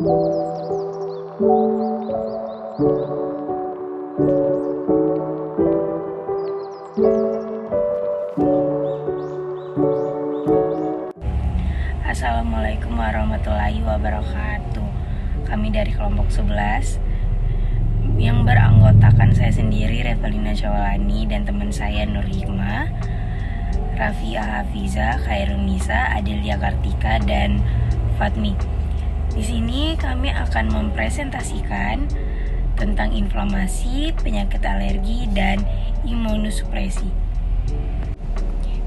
Assalamualaikum warahmatullahi wabarakatuh. Kami dari kelompok 11 yang beranggotakan saya sendiri, Revalina Syawalani, dan teman saya Nur Hikmah, Rafia Hafiza, Khairunisa, Adelia Kartika, dan Fatmi. Di sini kami akan mempresentasikan tentang inflamasi, penyakit alergi, dan imunosupresi.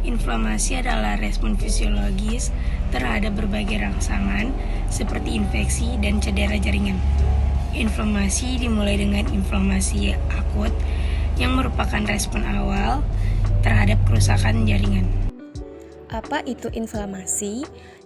Inflamasi adalah respon fisiologis terhadap berbagai rangsangan seperti infeksi dan cedera jaringan. Inflamasi dimulai dengan inflamasi akut yang merupakan respon awal terhadap kerusakan jaringan. Apa itu inflamasi?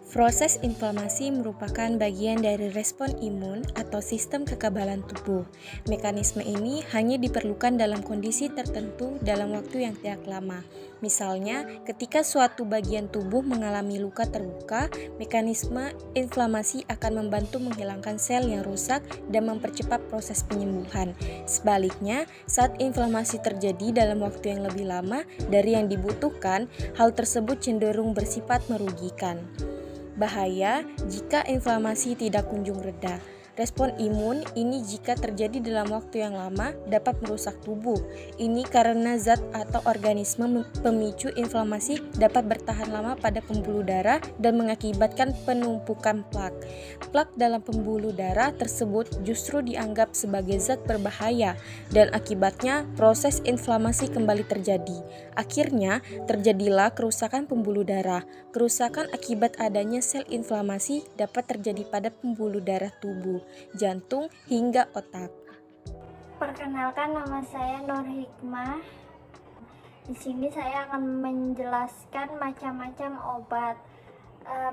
Proses inflamasi merupakan bagian dari respon imun atau sistem kekebalan tubuh. Mekanisme ini hanya diperlukan dalam kondisi tertentu dalam waktu yang tidak lama. Misalnya, ketika suatu bagian tubuh mengalami luka terbuka, mekanisme inflamasi akan membantu menghilangkan sel yang rusak dan mempercepat proses penyembuhan. Sebaliknya, saat inflamasi terjadi dalam waktu yang lebih lama dari yang dibutuhkan, hal tersebut cenderung bersifat merugikan. Bahaya jika inflamasi tidak kunjung reda. Respon imun ini jika terjadi dalam waktu yang lama dapat merusak tubuh. Ini karena zat atau organisme pemicu inflamasi dapat bertahan lama pada pembuluh darah dan mengakibatkan penumpukan plak. Plak dalam pembuluh darah tersebut justru dianggap sebagai zat berbahaya dan akibatnya proses inflamasi kembali terjadi. Akhirnya terjadilah kerusakan pembuluh darah. Kerusakan akibat adanya sel inflamasi dapat terjadi pada pembuluh darah tubuh, jantung, hingga otak. Perkenalkan, nama saya Nur Hikmah. Di sini saya akan menjelaskan macam-macam obat.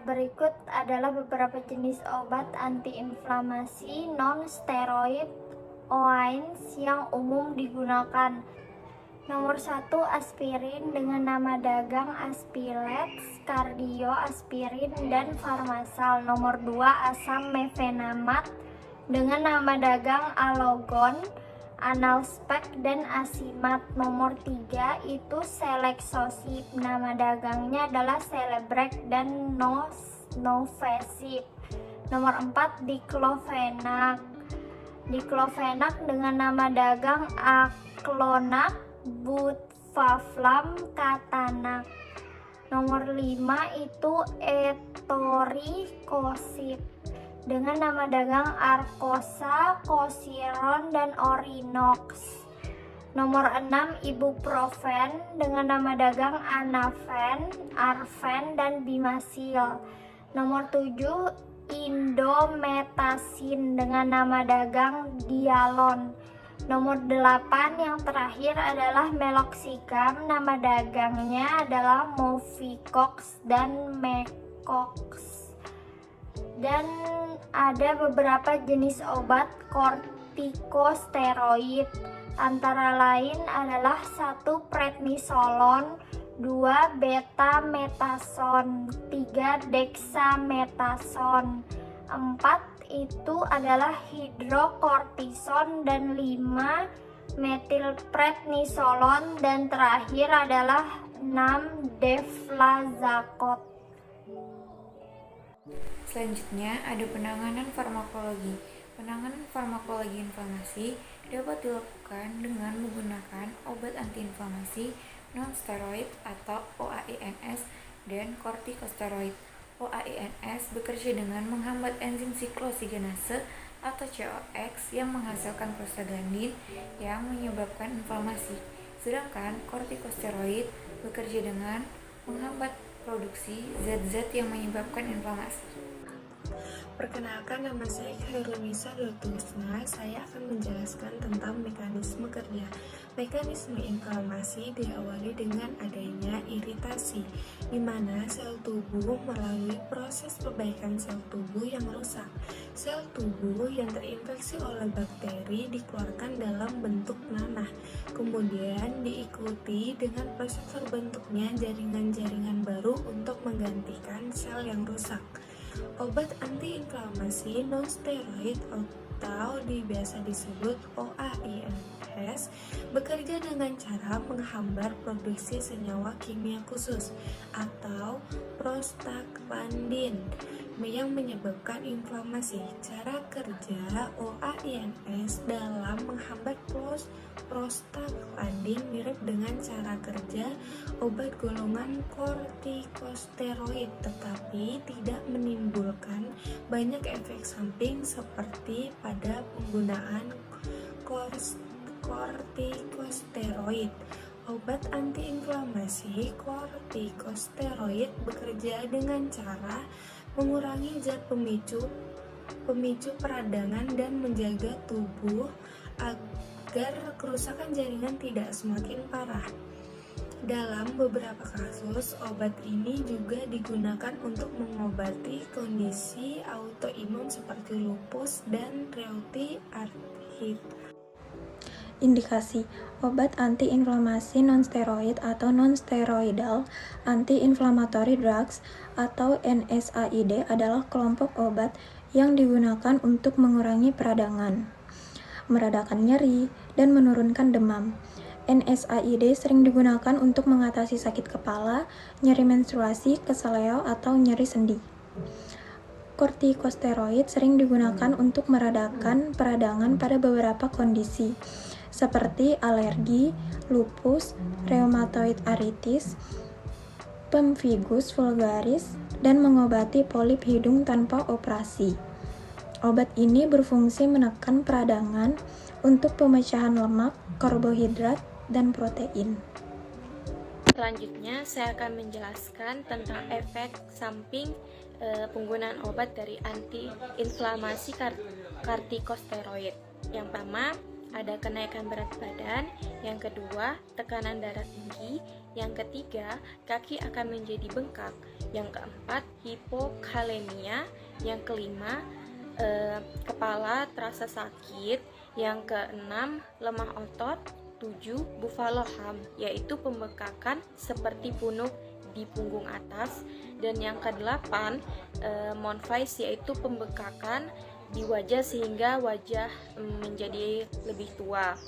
Berikut adalah beberapa jenis obat antiinflamasi non-steroid OAINS yang umum digunakan. Nomor 1, aspirin dengan nama dagang Aspilex, Kardio, Aspirin, dan Farmasal. Nomor 2, asam mefenamat dengan nama dagang Alogon, Analspec, dan Asimat. Nomor 3 itu Selexosip, nama dagangnya adalah Celebrex dan Novesip. Nomor 4, Diclofenac dengan nama dagang Aclonac, Butfavlam, Katanak. Nomor 5 itu Etorikosip dengan nama dagang Arcosa, Cosiron, dan Orinox. Nomor 6, Ibuprofen dengan nama dagang Anafen, Arfen, dan Bimasil. Nomor 7, Indometasin dengan nama dagang Dialon. Nomor 8 yang terakhir adalah Meloxicam, nama dagangnya adalah Movikox dan Mecox. Dan ada beberapa jenis obat kortikosteroid, antara lain adalah 1, prednisolon, 2, betamethason, 3, dexamethasone, 4 itu adalah hidrokortison, dan 5, metilprednisolon, dan terakhir adalah 6, deflazacort. Selanjutnya ada penanganan farmakologi. Penanganan farmakologi inflamasi dapat dilakukan dengan menggunakan obat antiinflamasi non-steroid atau OAINS dan kortikosteroid. OAINS bekerja dengan menghambat enzim siklosigenase atau COX yang menghasilkan prostaglandin yang menyebabkan inflamasi. Sedangkan kortikosteroid bekerja dengan menghambat produksi zat-zat yang menyebabkan inflamasi. Perkenalkan, nama saya Khairunisa Dottusna. Saya akan menjelaskan tentang mekanisme kerja. Mekanisme inflamasi diawali dengan adanya iritasi, di mana sel tubuh melalui proses perbaikan sel tubuh yang rusak. Sel tubuh yang terinfeksi oleh bakteri dikeluarkan dalam bentuk nanah, kemudian diikuti dengan proses terbentuknya jaringan-jaringan baru untuk menggantikan sel yang rusak. Obat antiinflamasi non-steroid atau biasa disebut OAINS bekerja dengan cara menghambat produksi senyawa kimia khusus atau prostaglandin yang menyebabkan inflamasi. Cara kerja OAINS dalam menghambat prostaglandin mirip dengan cara kerja obat golongan kortikosteroid, tetapi tidak menimbulkan banyak efek samping seperti pada penggunaan kortikosteroid. Obat antiinflamasi kortikosteroid bekerja dengan cara mengurangi zat pemicu peradangan dan menjaga tubuh agar kerusakan jaringan tidak semakin parah. Dalam beberapa kasus, obat ini juga digunakan untuk mengobati kondisi autoimun seperti lupus dan reumatoid arthritis. Indikasi obat antiinflamasi non-steroid atau non-steroidal anti-inflammatory drugs atau NSAID adalah kelompok obat yang digunakan untuk mengurangi peradangan, meredakan nyeri, dan menurunkan demam. NSAID sering digunakan untuk mengatasi sakit kepala, nyeri menstruasi, keseleo, atau nyeri sendi. Kortikosteroid sering digunakan untuk meredakan peradangan pada beberapa kondisi, seperti alergi, lupus, rheumatoid arthritis, pemphigus vulgaris, dan mengobati polip hidung tanpa operasi. Obat ini berfungsi menekan peradangan untuk pemecahan lemak, karbohidrat, dan protein. Selanjutnya, saya akan menjelaskan tentang efek samping penggunaan obat dari antiinflamasi kortikosteroid. Yang pertama, ada kenaikan berat badan. Yang kedua, tekanan darah tinggi. Yang ketiga, kaki akan menjadi bengkak. Yang keempat, hipokalemia. Yang kelima, kepala terasa sakit. Yang keenam, lemah otot. 7. Buffalo hump, yaitu pembengkakan seperti punuk di punggung atas. Dan yang ke-8, Monfils, yaitu pembengkakan di wajah sehingga wajah menjadi lebih tua.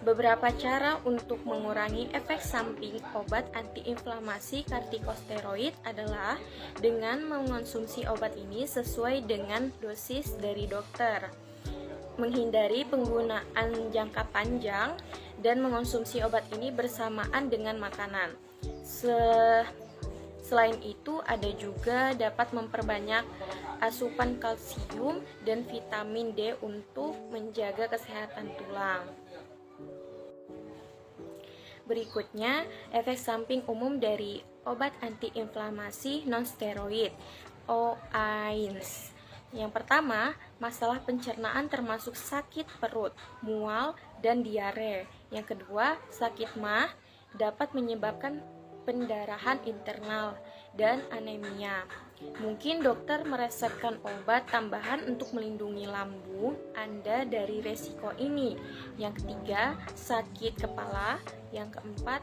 Beberapa cara untuk mengurangi efek samping obat antiinflamasi kortikosteroid adalah dengan mengonsumsi obat ini sesuai dengan dosis dari dokter, menghindari penggunaan jangka panjang, dan mengonsumsi obat ini bersamaan dengan makanan. Selain itu, ada juga dapat memperbanyak asupan kalsium dan vitamin D untuk menjaga kesehatan tulang. Berikutnya, efek samping umum dari obat antiinflamasi non-steroid OAINS. Yang pertama, masalah pencernaan termasuk sakit perut, mual, dan diare. Yang kedua, sakit MAH dapat menyebabkan pendarahan internal dan anemia. Mungkin dokter meresepkan obat tambahan untuk melindungi lambung Anda dari resiko ini. Yang ketiga, sakit kepala. Yang keempat,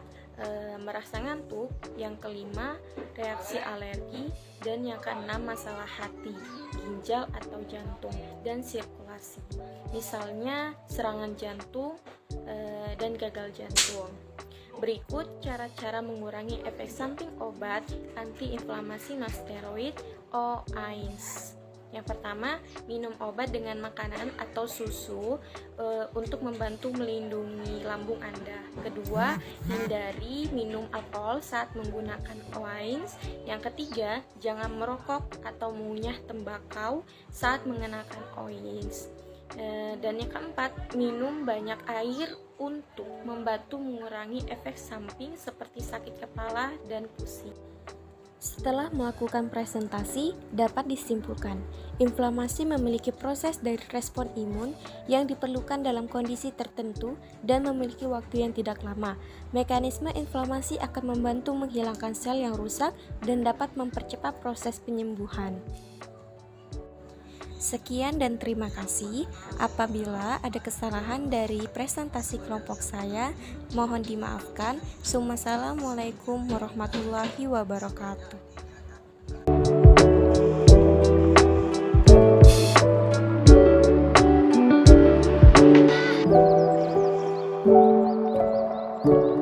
merasa ngantuk. Yang kelima, reaksi alergi. Dan yang keenam, masalah hati, ginjal atau jantung, dan sirkulasi. Misalnya serangan jantung dan gagal jantung. Berikut cara-cara mengurangi efek samping obat antiinflamasi non-steroid OAINS. Yang pertama, minum obat dengan makanan atau susu untuk membantu melindungi lambung Anda. Kedua, hindari minum alkohol saat menggunakan OAINS. Yang ketiga, jangan merokok atau mengunyah tembakau saat mengenakan OAINS. Dan yang keempat, minum banyak air untuk membantu mengurangi efek samping seperti sakit kepala dan pusing. Setelah melakukan presentasi, dapat disimpulkan, inflamasi memiliki proses dari respon imun yang diperlukan dalam kondisi tertentu dan memiliki waktu yang tidak lama. Mekanisme inflamasi akan membantu menghilangkan sel yang rusak dan dapat mempercepat proses penyembuhan. Sekian dan terima kasih. Apabila ada kesalahan dari presentasi kelompok saya, mohon dimaafkan. Wassalamualaikum warahmatullahi wabarakatuh. wabarakatuh.